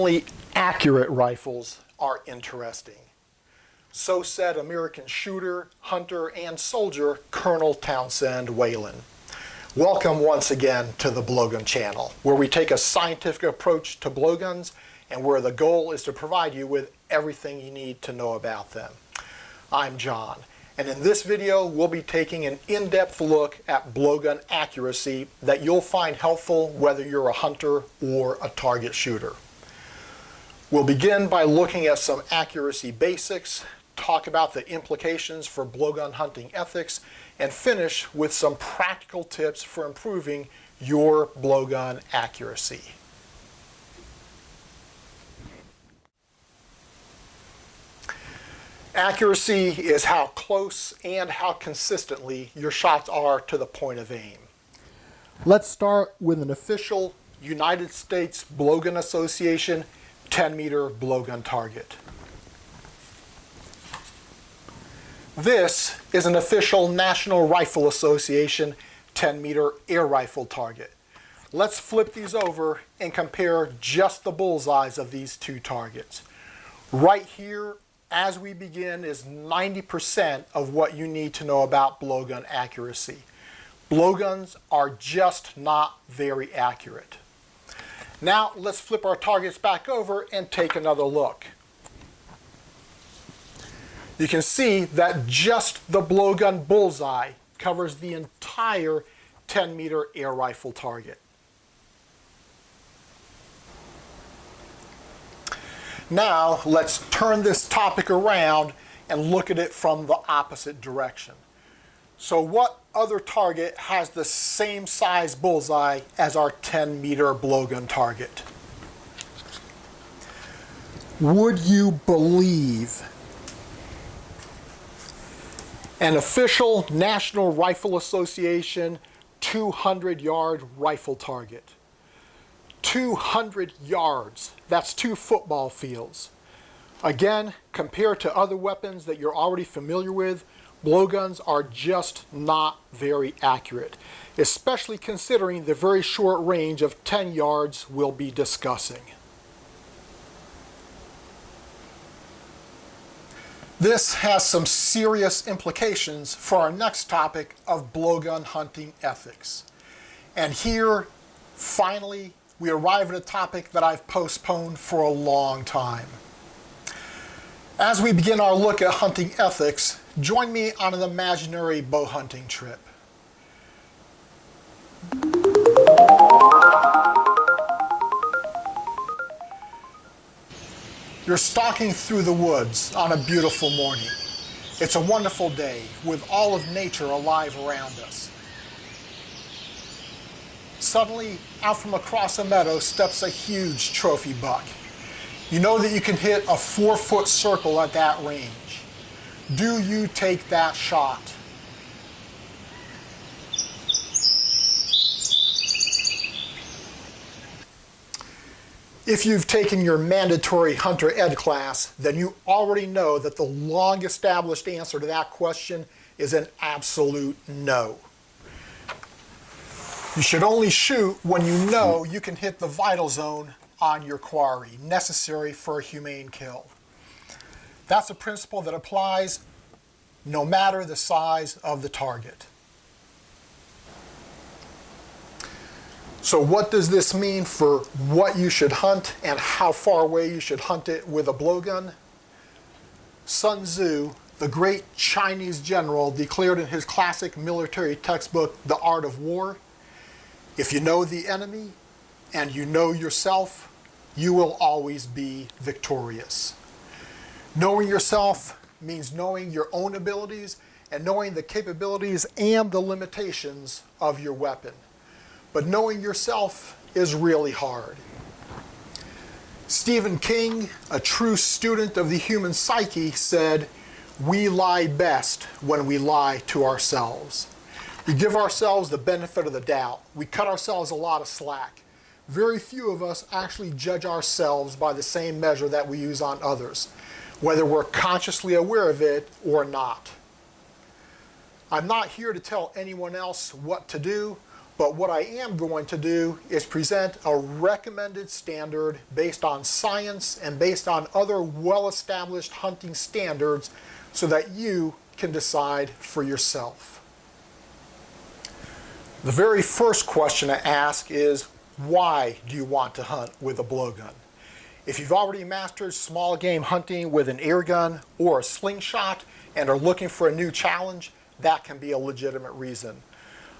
Only accurate rifles are interesting. So said American shooter, hunter, and soldier Colonel Townsend Whalen. Welcome once again to the Blowgun Channel, where we take a scientific approach to blowguns and where the goal is to provide you with everything you need to know about them. I'm John, and in this video we'll be taking an in-depth look at blowgun accuracy that you'll find helpful whether you're a hunter or a target shooter. We'll begin by looking at some accuracy basics, talk about the implications for blowgun hunting ethics, and finish with some practical tips for improving your blowgun accuracy. Accuracy is how close and how consistently your shots are to the point of aim. Let's start with an official United States Blowgun Association 10-meter blowgun target. This is an official National Rifle Association 10-meter air rifle target. Let's flip these over and compare just the bullseyes of these two targets. Right here, as we begin, is 90% of what you need to know about blowgun accuracy. Blowguns are just not very accurate. Now let's flip our targets back over and take another look. You can see that just the blowgun bullseye covers the entire 10-meter air rifle target. Now let's turn this topic around and look at it from the opposite direction. So what other target has the same size bullseye as our 10-meter blowgun target? Would you believe an official National Rifle Association 200-yard rifle target? 200 yards, that's 2 football fields. Again, compared to other weapons that you're already familiar with, blowguns are just not very accurate, especially considering the very short range of 10 yards we'll be discussing. This has some serious implications for our next topic of blowgun hunting ethics. And here, finally, we arrive at a topic that I've postponed for a long time. As we begin our look at hunting ethics, join me on an imaginary bow hunting trip. You're stalking through the woods on a beautiful morning. It's a wonderful day with all of nature alive around us. Suddenly, out from across a meadow steps a huge trophy buck. You know that you can hit a 4-foot circle at that range. Do you take that shot? If you've taken your mandatory hunter ed class, then you already know that the long established answer to that question is an absolute no. You should only shoot when you know you can hit the vital zone on your quarry, necessary for a humane kill. That's a principle that applies no matter the size of the target. So what does this mean for what you should hunt and how far away you should hunt it with a blowgun? Sun Tzu, the great Chinese general, declared in his classic military textbook, The Art of War, if you know the enemy and you know yourself, you will always be victorious. Knowing yourself means knowing your own abilities and knowing the capabilities and the limitations of your weapon. But knowing yourself is really hard. Stephen King, a true student of the human psyche, said, "We lie best when we lie to ourselves." We give ourselves the benefit of the doubt. We cut ourselves a lot of slack. Very few of us actually judge ourselves by the same measure that we use on others, whether we're consciously aware of it or not. I'm not here to tell anyone else what to do. But what I am going to do is present a recommended standard based on science and based on other well-established hunting standards so that you can decide for yourself. The very first question to ask is, why do you want to hunt with a blowgun? If you've already mastered small game hunting with an air gun or a slingshot and are looking for a new challenge, that can be a legitimate reason.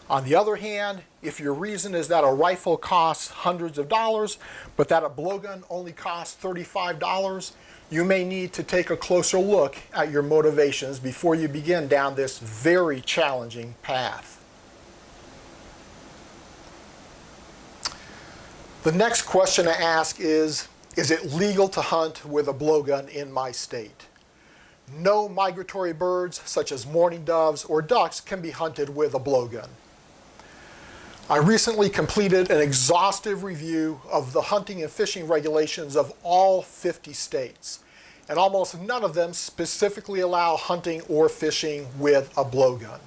On the other hand, if your reason is that a rifle costs hundreds of dollars, but that a blowgun only costs $35, you may need to take a closer look at your motivations before you begin down this very challenging path. The next question to ask is it legal to hunt with a blowgun in my state? No migratory birds, such as mourning doves or ducks, can be hunted with a blowgun. I recently completed an exhaustive review of the hunting and fishing regulations of all 50 states, and almost none of them specifically allow hunting or fishing with a blowgun.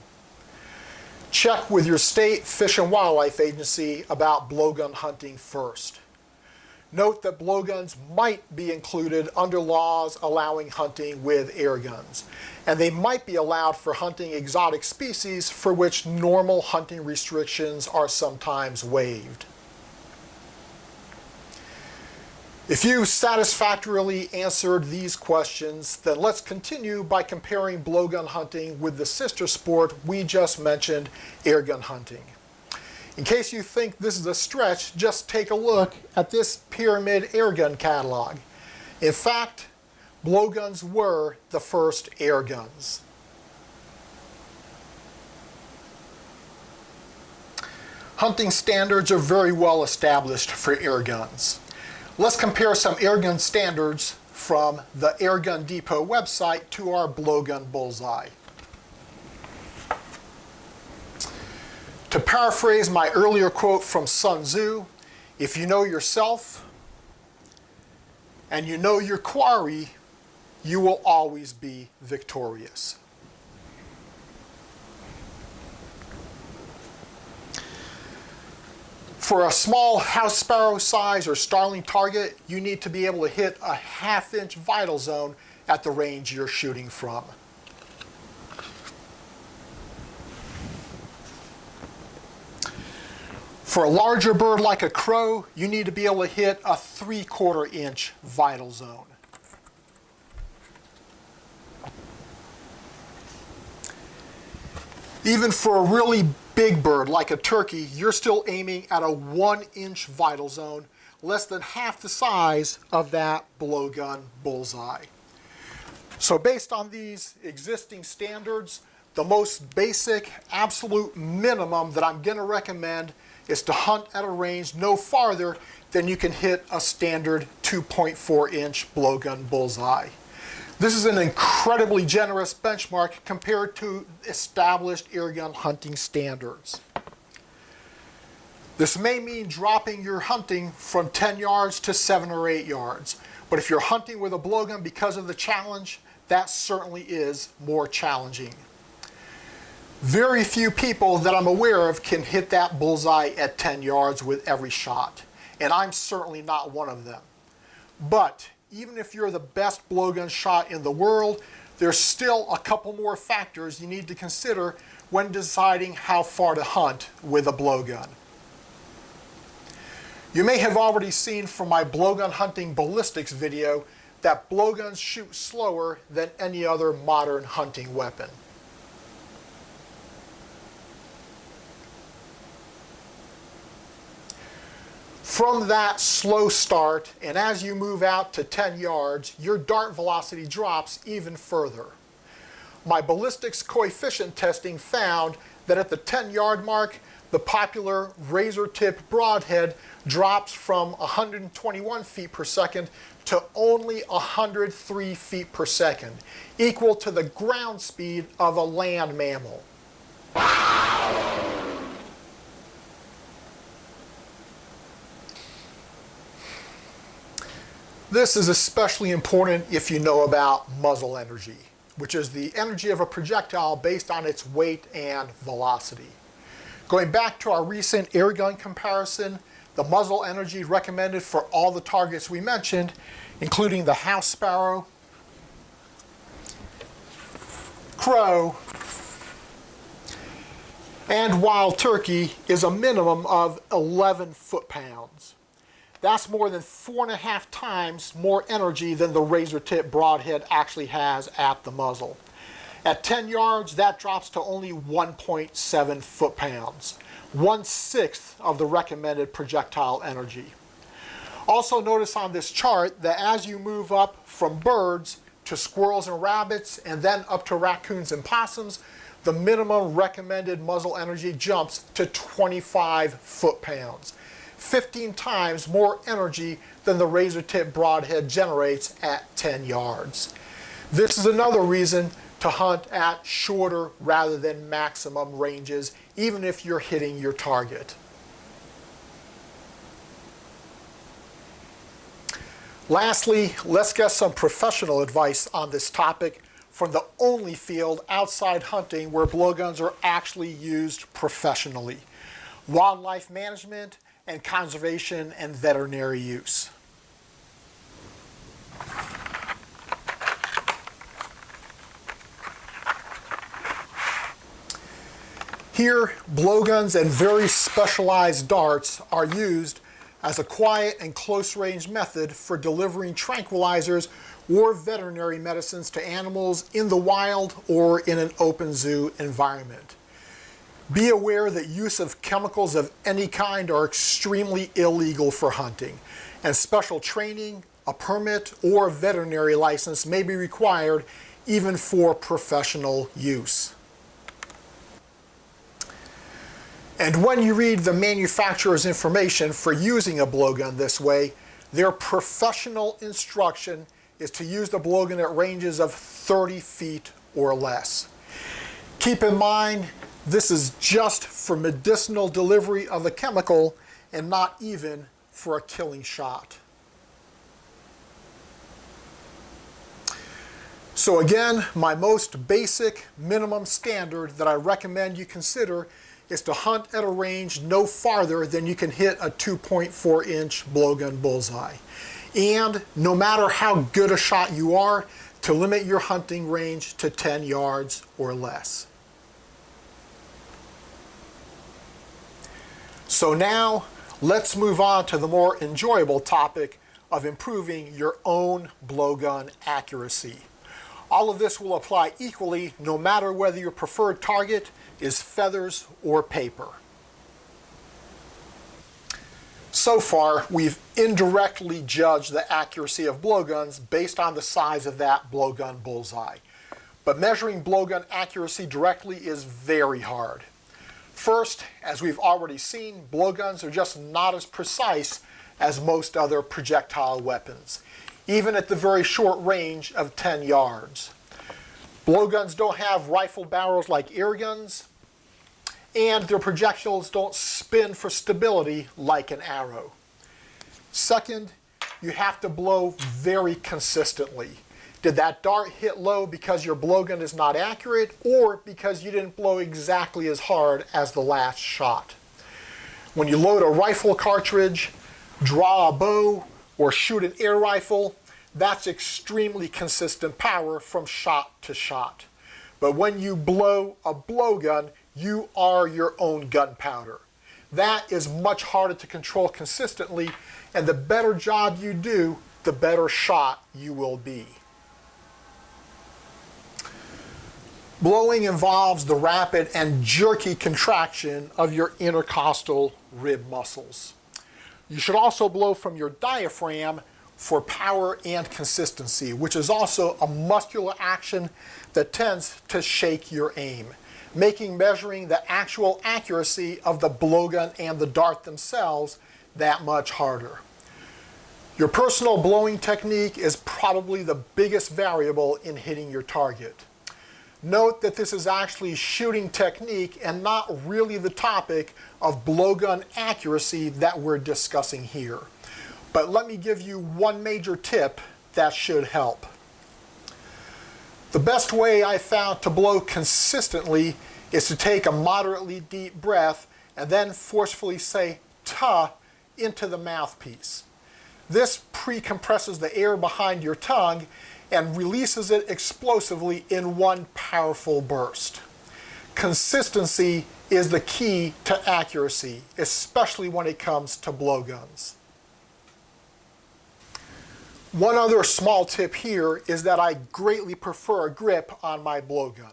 Check with your state Fish and Wildlife Agency about blowgun hunting first. Note that blowguns might be included under laws allowing hunting with air guns, and they might be allowed for hunting exotic species for which normal hunting restrictions are sometimes waived. If you satisfactorily answered these questions, then let's continue by comparing blowgun hunting with the sister sport we just mentioned, airgun hunting. In case you think this is a stretch, just take a look at this Pyramid airgun catalog. In fact, blowguns were the first airguns. Hunting standards are very well established for airguns. Let's compare some airgun standards from the Airgun Depot website to our blowgun bullseye. To paraphrase my earlier quote from Sun Tzu, if you know yourself and you know your quarry, you will always be victorious. For a small house sparrow size or starling target, you need to be able to hit a half-inch vital zone at the range you're shooting from. For a larger bird like a crow, you need to be able to hit a 3/4 inch vital zone. Even for a really big bird like a turkey, you're still aiming at a 1-inch vital zone, less than half the size of that blowgun bullseye. So based on these existing standards, the most basic absolute minimum that I'm going to recommend is to hunt at a range no farther than you can hit a standard 2.4-inch blowgun bullseye. This is an incredibly generous benchmark compared to established airgun hunting standards. This may mean dropping your hunting from 10 yards to 7 or 8 yards, but if you're hunting with a blowgun because of the challenge, that certainly is more challenging. Very few people that I'm aware of can hit that bullseye at 10 yards with every shot, and I'm certainly not one of them. But even if you're the best blowgun shot in the world, there's still a couple more factors you need to consider when deciding how far to hunt with a blowgun. You may have already seen from my blowgun hunting ballistics video that blowguns shoot slower than any other modern hunting weapon. From that slow start, and as you move out to 10 yards, your dart velocity drops even further. My ballistics coefficient testing found that at the 10-yard mark, the popular razor-tip broadhead drops from 121 feet per second to only 103 feet per second, equal to the ground speed of a land mammal. This is especially important if you know about muzzle energy, which is the energy of a projectile based on its weight and velocity. Going back to our recent air gun comparison, the muzzle energy recommended for all the targets we mentioned, including the house sparrow, crow, and wild turkey, is a minimum of 11 foot-pounds. That's more than 4.5 times more energy than the razor tip broadhead actually has at the muzzle. At 10 yards, that drops to only 1.7 foot-pounds, 1/6 of the recommended projectile energy. Also notice on this chart that as you move up from birds to squirrels and rabbits and then up to raccoons and possums, the minimum recommended muzzle energy jumps to 25 foot-pounds, 15 times more energy than the razor tip broadhead generates at 10 yards. This is another reason to hunt at shorter rather than maximum ranges, even if you're hitting your target. Lastly, let's get some professional advice on this topic from the only field outside hunting where blowguns are actually used professionally: wildlife management and conservation and veterinary use. Here, blowguns and very specialized darts are used as a quiet and close-range method for delivering tranquilizers or veterinary medicines to animals in the wild or in an open zoo environment. Be aware that use of chemicals of any kind are extremely illegal for hunting, and special training, a permit, or veterinary license may be required even for professional use. And when you read the manufacturer's information for using a blowgun this way, their professional instruction is to use the blowgun at ranges of 30 feet or less. Keep in mind, this is just for medicinal delivery of a chemical and not even for a killing shot. So again, my most basic minimum standard that I recommend you consider is to hunt at a range no farther than you can hit a 2.4-inch blowgun bullseye. And no matter how good a shot you are, to limit your hunting range to 10 yards or less. So now, let's move on to the more enjoyable topic of improving your own blowgun accuracy. All of this will apply equally no matter whether your preferred target is feathers or paper. So far, we've indirectly judged the accuracy of blowguns based on the size of that blowgun bullseye. But measuring blowgun accuracy directly is very hard. First, as we've already seen, blowguns are just not as precise as most other projectile weapons, even at the very short range of 10 yards. Blowguns don't have rifle barrels like air guns, and their projectiles don't spin for stability like an arrow. Second, you have to blow very consistently. Did that dart hit low because your blowgun is not accurate, or because you didn't blow exactly as hard as the last shot? When you load a rifle cartridge, draw a bow, or shoot an air rifle, that's extremely consistent power from shot to shot. But when you blow a blowgun, you are your own gunpowder. That is much harder to control consistently, and the better job you do, the better shot you will be. Blowing involves the rapid and jerky contraction of your intercostal rib muscles. You should also blow from your diaphragm for power and consistency, which is also a muscular action that tends to shake your aim, making measuring the actual accuracy of the blowgun and the dart themselves that much harder. Your personal blowing technique is probably the biggest variable in hitting your target. Note that this is actually shooting technique and not really the topic of blowgun accuracy that we're discussing here. But let me give you one major tip that should help. The best way I found to blow consistently is to take a moderately deep breath and then forcefully say "ta" into the mouthpiece. This pre-compresses the air behind your tongue and releases it explosively in one powerful burst. Consistency is the key to accuracy, especially when it comes to blowguns. One other small tip here is that I greatly prefer a grip on my blowgun.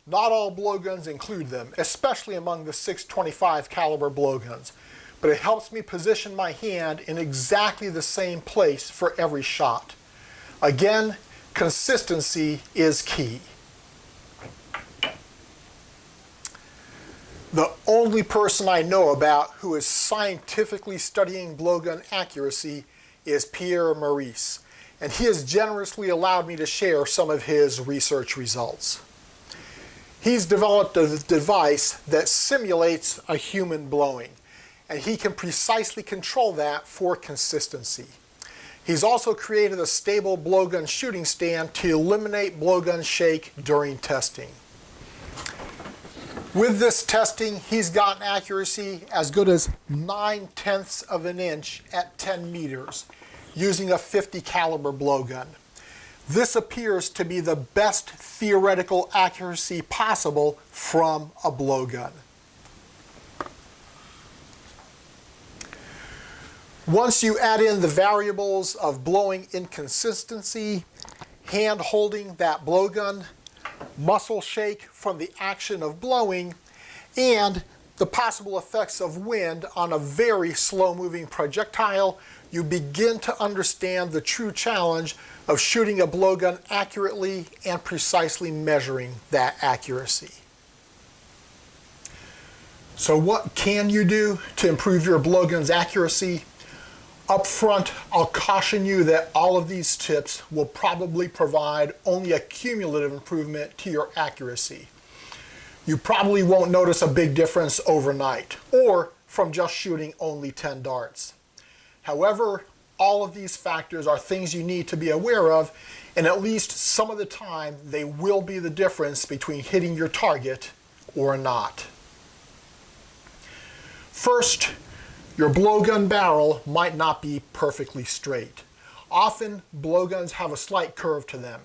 Not all blowguns include them, especially among the .625 caliber blowguns, but it helps me position my hand in exactly the same place for every shot. Again, consistency is key. The only person I know about who is scientifically studying blowgun accuracy is Pierre Maurice, and he has generously allowed me to share some of his research results. He's developed a device that simulates a human blowing, and he can precisely control that for consistency. He's also created a stable blowgun shooting stand to eliminate blowgun shake during testing. With this testing, he's gotten accuracy as good as 9/10 of an inch at 10 meters using a .50 caliber blowgun. This appears to be the best theoretical accuracy possible from a blowgun. Once you add in the variables of blowing inconsistency, hand holding that blowgun, muscle shake from the action of blowing, and the possible effects of wind on a very slow-moving projectile, you begin to understand the true challenge of shooting a blowgun accurately and precisely measuring that accuracy. So what can you do to improve your blowgun's accuracy? Up front, I'll caution you that all of these tips will probably provide only a cumulative improvement to your accuracy. You probably won't notice a big difference overnight or from just shooting only 10 darts. However, all of these factors are things you need to be aware of, and at least some of the time they will be the difference between hitting your target or not. First, your blowgun barrel might not be perfectly straight. Often, blowguns have a slight curve to them.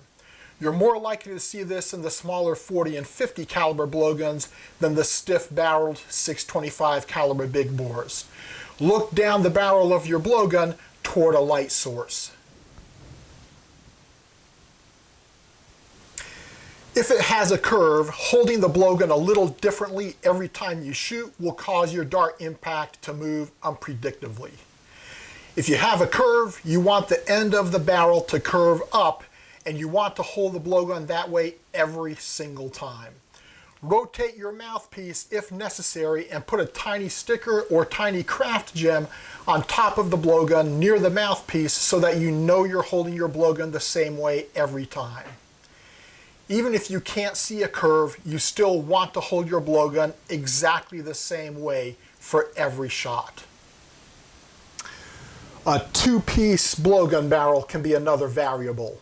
You're more likely to see this in the smaller .40 and .50 caliber blowguns than the stiff-barreled .625 caliber big bores. Look down the barrel of your blowgun toward a light source. If it has a curve, holding the blowgun a little differently every time you shoot will cause your dart impact to move unpredictably. If you have a curve, you want the end of the barrel to curve up, and you want to hold the blowgun that way every single time. Rotate your mouthpiece if necessary and put a tiny sticker or tiny craft gem on top of the blowgun near the mouthpiece so that you know you're holding your blowgun the same way every time. Even if you can't see a curve, you still want to hold your blowgun exactly the same way for every shot. A two-piece blowgun barrel can be another variable.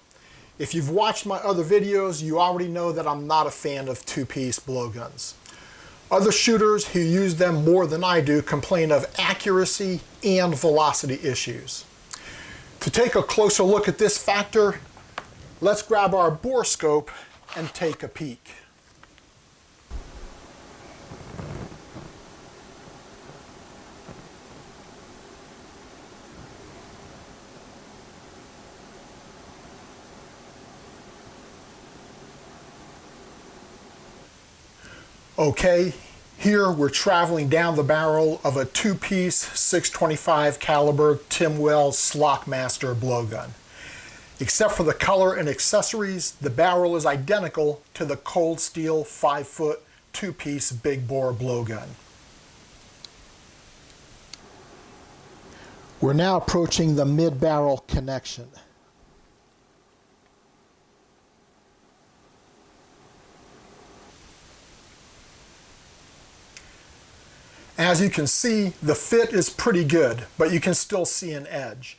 If you've watched my other videos, you already know that I'm not a fan of two-piece blowguns. Other shooters who use them more than I do complain of accuracy and velocity issues. To take a closer look at this factor, let's grab our bore scope and take a peek. Okay, here we're traveling down the barrel of a two-piece .625 caliber Tim Wells Slockmaster blowgun. Except for the color and accessories, the barrel is identical to the Cold Steel 5-foot two-piece big bore blowgun. We're now approaching the mid-barrel connection. As you can see, the fit is pretty good, but you can still see an edge.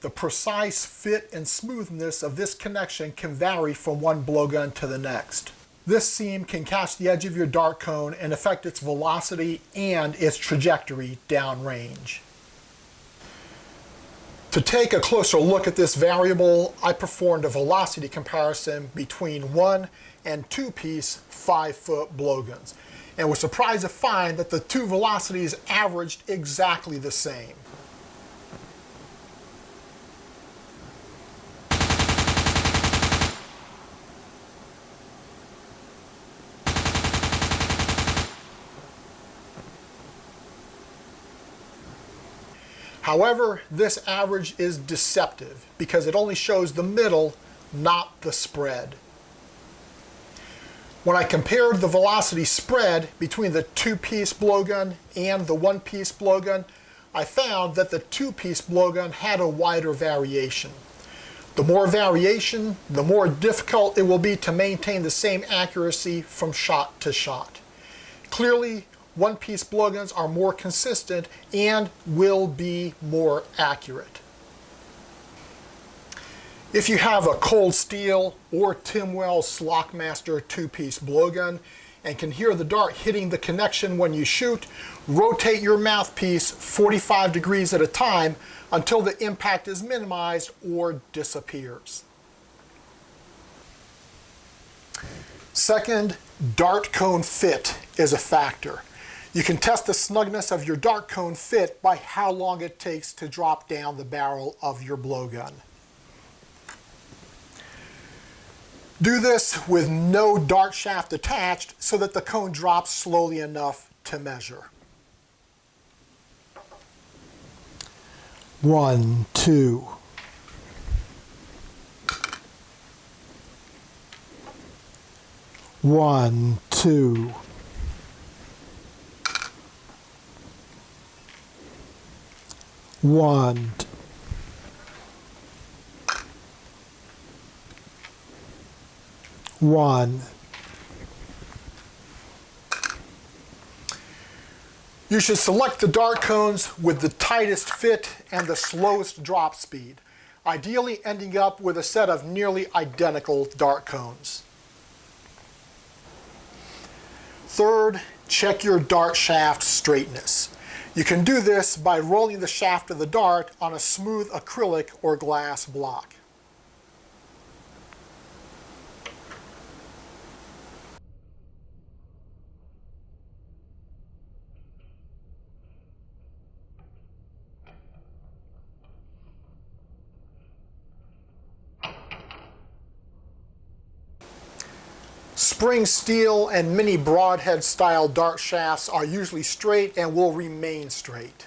The precise fit and smoothness of this connection can vary from one blowgun to the next. This seam can catch the edge of your dart cone and affect its velocity and its trajectory downrange. To take a closer look at this variable, I performed a velocity comparison between 1 and 2-piece 5-foot blowguns, and was surprised to find that the two velocities averaged exactly the same. However, this average is deceptive because it only shows the middle, not the spread. When I compared the velocity spread between the 2-piece blowgun and the 1-piece blowgun, I found that the 2-piece blowgun had a wider variation. The more variation, the more difficult it will be to maintain the same accuracy from shot to shot. Clearly, 1-piece blowguns are more consistent and will be more accurate. If you have a cold steel or Timwell Slockmaster 2-piece blowgun and can hear the dart hitting the connection when you shoot, rotate your mouthpiece 45 degrees at a time until the impact is minimized or disappears. Second, dart cone fit is a factor. You can test the snugness of your dart cone fit by how long it takes to drop down the barrel of your blowgun. Do this with no dart shaft attached so that the cone drops slowly enough to measure. 1, 2. 1, 2. 1. 1. You should select the dart cones with the tightest fit and the slowest drop speed, ideally ending up with a set of nearly identical dart cones. Third, check your dart shaft straightness. You can do this by rolling the shaft of the dart on a smooth acrylic or glass block. Spring steel and mini broadhead style dart shafts are usually straight and will remain straight.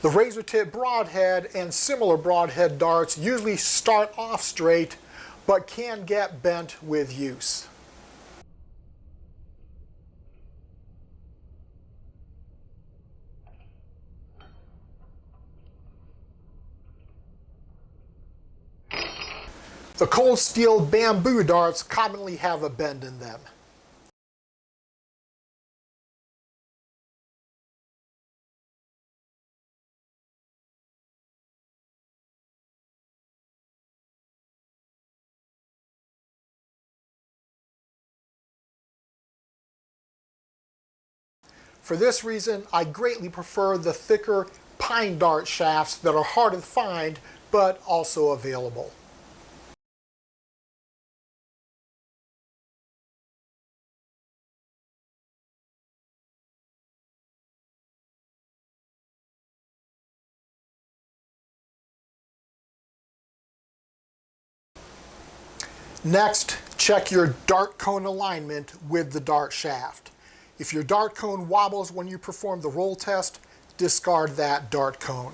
The razor tip broadhead and similar broadhead darts usually start off straight but can get bent with use. The cold steel bamboo darts commonly have a bend in them. For this reason, I greatly prefer the thicker pine dart shafts that are hard to find but also available. Next, check your dart cone alignment with the dart shaft. If your dart cone wobbles when you perform the roll test, discard that dart cone.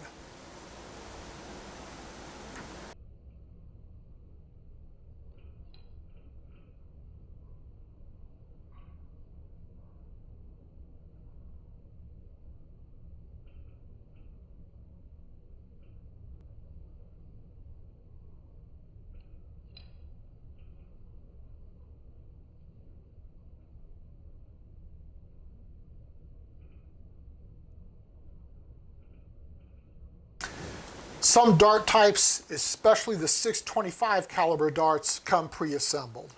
Some dart types, especially the 625 caliber darts, come pre-assembled.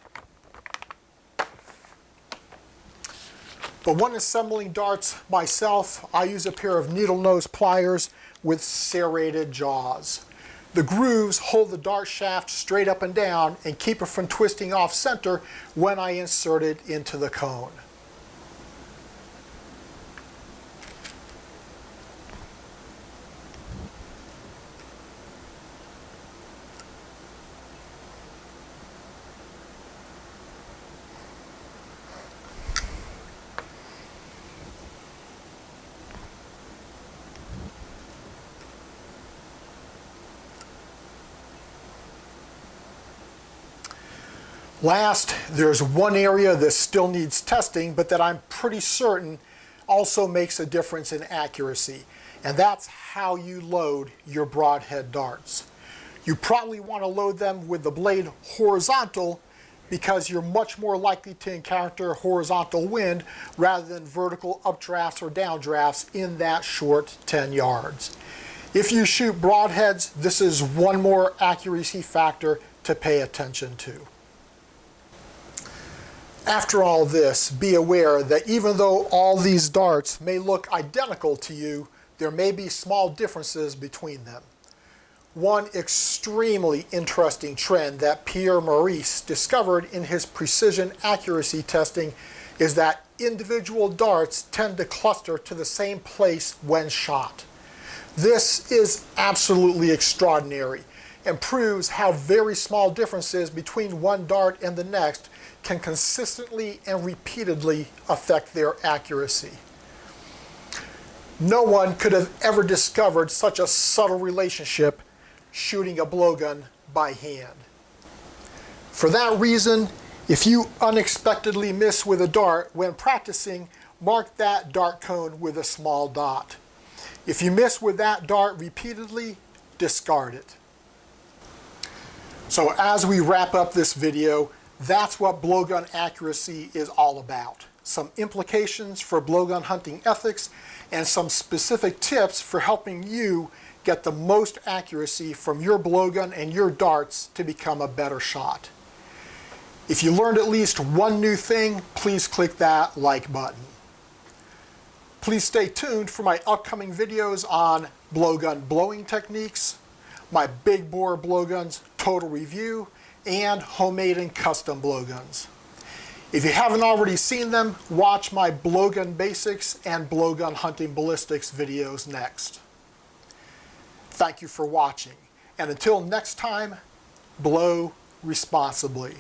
But when assembling darts myself, I use a pair of needle nose pliers with serrated jaws. The grooves hold the dart shaft straight up and down and keep it from twisting off center when I insert it into the cone. Last, there's one area that still needs testing, but that I'm pretty certain also makes a difference in accuracy, and that's how you load your broadhead darts. You probably want to load them with the blade horizontal because you're much more likely to encounter horizontal wind rather than vertical updrafts or downdrafts in that short 10 yards. If you shoot broadheads, this is one more accuracy factor to pay attention to. After all this, be aware that even though all these darts may look identical to you, there may be small differences between them. One extremely interesting trend that Pierre Maurice discovered in his precision accuracy testing is that individual darts tend to cluster to the same place when shot. This is absolutely extraordinary and proves how very small differences between one dart and the next can consistently and repeatedly affect their accuracy. No one could have ever discovered such a subtle relationship shooting a blowgun by hand. For that reason, if you unexpectedly miss with a dart when practicing, mark that dart cone with a small dot. If you miss with that dart repeatedly, discard it. So as we wrap up this video, that's what blowgun accuracy is all about. Some implications for blowgun hunting ethics and some specific tips for helping you get the most accuracy from your blowgun and your darts to become a better shot. If you learned at least one new thing, please click that like button. Please stay tuned for my upcoming videos on blowgun blowing techniques, my big bore blowguns total review, and homemade and custom blowguns. If you haven't already seen them, watch my blowgun basics and blowgun hunting ballistics videos next. Thank you for watching, and until next time, blow responsibly.